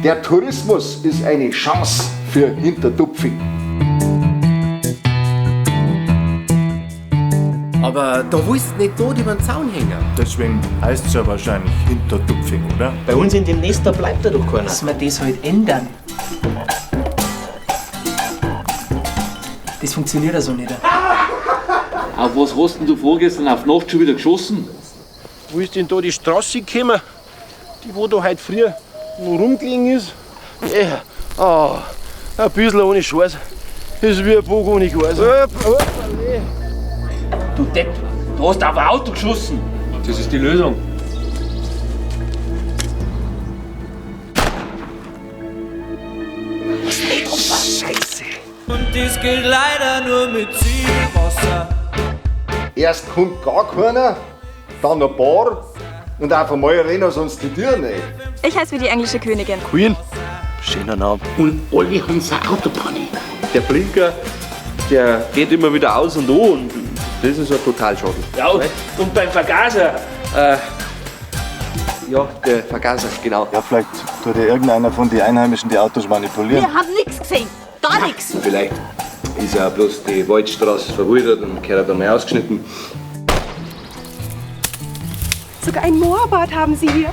Der Tourismus ist eine Chance für Hintertupfing. Aber da willst du nicht dort über den Zaun hängen. Deswegen heißt es ja wahrscheinlich Hintertupfing, oder? Bei uns in dem Nest, da bleibt doch keiner. Dass wir das halt ändern. Das funktioniert also nicht. Auf was hast denn du vorgestern auf Nacht schon wieder geschossen? Wo ist denn da die Straße gekommen? Die, wo da heute früher noch rumgelegen ist? Ein bisschen ohne Scheiß. Das ist wie ein Bogen ohne Gas. Du Depp, du hast auf ein Auto geschossen. Das ist die Lösung. Scheiße. Und das gilt leider nur mit Zielwasser. Erst kommt gar keiner, dann ein paar und auf einmal rennen sie uns die Tür nicht. Ich heiße wie die englische Königin. Queen, schöner Name. Und alle haben so Autopanne. Der Blinker, der geht immer wieder aus und an und das ist ja total schade. Ja, und beim Vergaser. Ja, der Vergaser, genau. Ja, vielleicht tut ja irgendeiner von den Einheimischen die Autos manipulieren. Wir haben nichts gesehen. Gar nichts. Vielleicht ist ja bloß die Waldstraße verwildert und gehört einmal ausgeschnitten. Sogar ein Moorbad haben sie hier.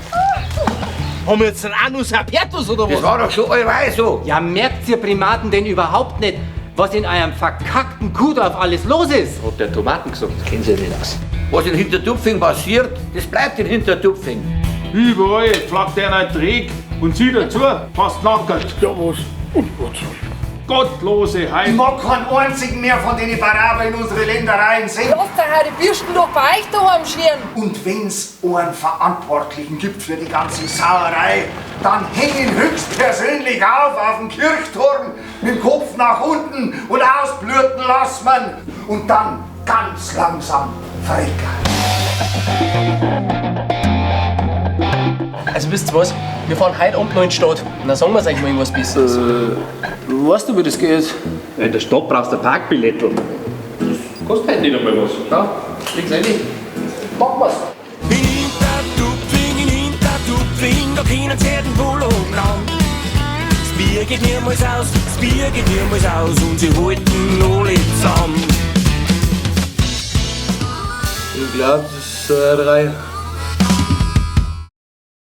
Haben wir jetzt einen Anus Apertus oder was? Das war doch schon allweil so. Ja, merkt ihr Primaten denn überhaupt nicht, was in eurem verkackten Kuhdorf alles los ist? Hat der Tomaten gesagt. Kennen Sie nicht aus. Was in Hintertupfing passiert, das bleibt in Hintertupfing. Überall flaggt einer ein Dreck und sie dazu fast nackert. Ja, was? Gottlose Heim. Ich mag keinen einzigen mehr von den Baraber in unsere Ländereien sehen. Lasst euch die Bürsten doch bei euch daheim scheren. Und wenn's einen Verantwortlichen gibt für die ganze Sauerei, dann häng ihn höchstpersönlich auf dem Kirchturm, mit dem Kopf nach unten und ausbluten lassen man. Und dann ganz langsam freigehen. Also wisst ihr was? Wir fahren heute Abend noch in die Stadt. Und dann sagen wir euch mal irgendwas Besseres. Weißt du, wie das geht? In der Stadt brauchst du ein Parkbillett. Das kostet halt nicht einmal was. Ja, leg's rein. Machen wir's. In Hintertupfing, da können sie den Polo ran. Das Bier geht niemals aus, und sie halten alle zusammen. Ich glaube, das ist so eine Reihe.